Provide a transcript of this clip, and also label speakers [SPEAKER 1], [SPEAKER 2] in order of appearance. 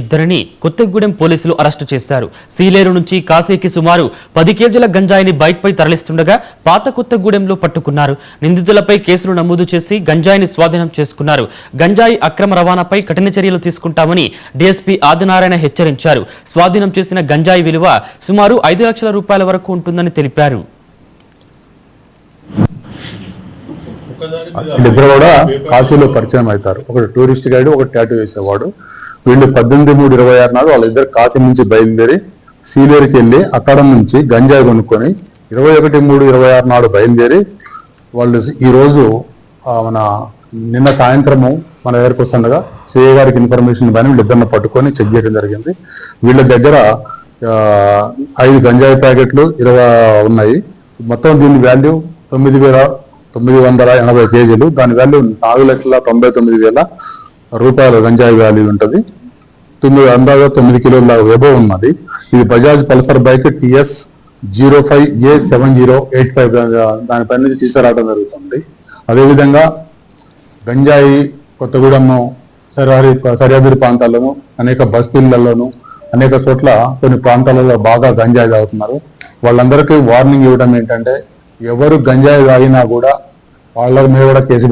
[SPEAKER 1] ఇద్దరిని కొత్తగూడెం పోలీసులు అరెస్టు చేశారు. సీలేరు నుంచి కాశీకి సుమారు 10 కేజీల గంజాయిని బైక్పై తరలిస్తుండగా పాత కొత్తగూడెంలో పట్టుకున్నారు. నిందితులపై కేసులు నమోదు చేసి గంజాయిని స్వాధీనం చేసుకున్నారు. గంజాయి అక్రమ రవాణాపై కఠిన చర్యలు తీసుకుంటామని డీఎస్పీ ఆదినారాయణ హెచ్చరించారు. స్వాధీనం చేసిన గంజాయి విలువ సుమారు 5 లక్షల రూపాయల వరకు ఉంటుందని తెలిపారు.
[SPEAKER 2] వీళ్ళిద్దరు కూడా కాశీలో పరిచయం అవుతారు. ఒకటి టూరిస్ట్ గైడ్, ఒకటి టాటూ వేసేవాడు. వీళ్ళు 18/3/26 నాడు వాళ్ళిద్దరు కాశీ నుంచి బయలుదేరి సీలేరుకి వెళ్ళి అక్కడ నుంచి గంజాయి కొనుక్కొని 21/3/26 నాడు బయలుదేరి వాళ్ళు ఈ రోజు నిన్న సాయంత్రము మన దగ్గరకు వస్తుండగా సిఐ గారికి ఇన్ఫర్మేషన్ పైన వీళ్ళిద్దరిని పట్టుకొని చెక్ చేయడం జరిగింది. వీళ్ళ దగ్గర 5 గంజాయి ప్యాకెట్లు 20 ఉన్నాయి. మొత్తం దీని వాల్యూ 9,980 కేజీలు. దాని వాల్యూ 4,99,000 రూపాయల గంజాయి వాల్యూ ఉంటుంది. అందాజా 9 కిలోల ఎబో ఉన్నది. ఇది Bajaj Pulsar bike TS 05A7085 దానిపై నుంచి తీసుకురావడం జరుగుతుంది. అదేవిధంగా గంజాయి కొత్తగూడెం సరిహద్దు ప్రాంతాల్లోనూ, అనేక బస్తీళ్లలోనూ, అనేక చోట్ల కొన్ని ప్రాంతాలలో బాగా గంజాయి తాగుతున్నారు. వాళ్ళందరికీ వార్నింగ్ ఇవ్వడం ఏంటంటే, ఎవరు గంజాయి తాగినా కూడా వాళ్ళ మీద కూడా కేసు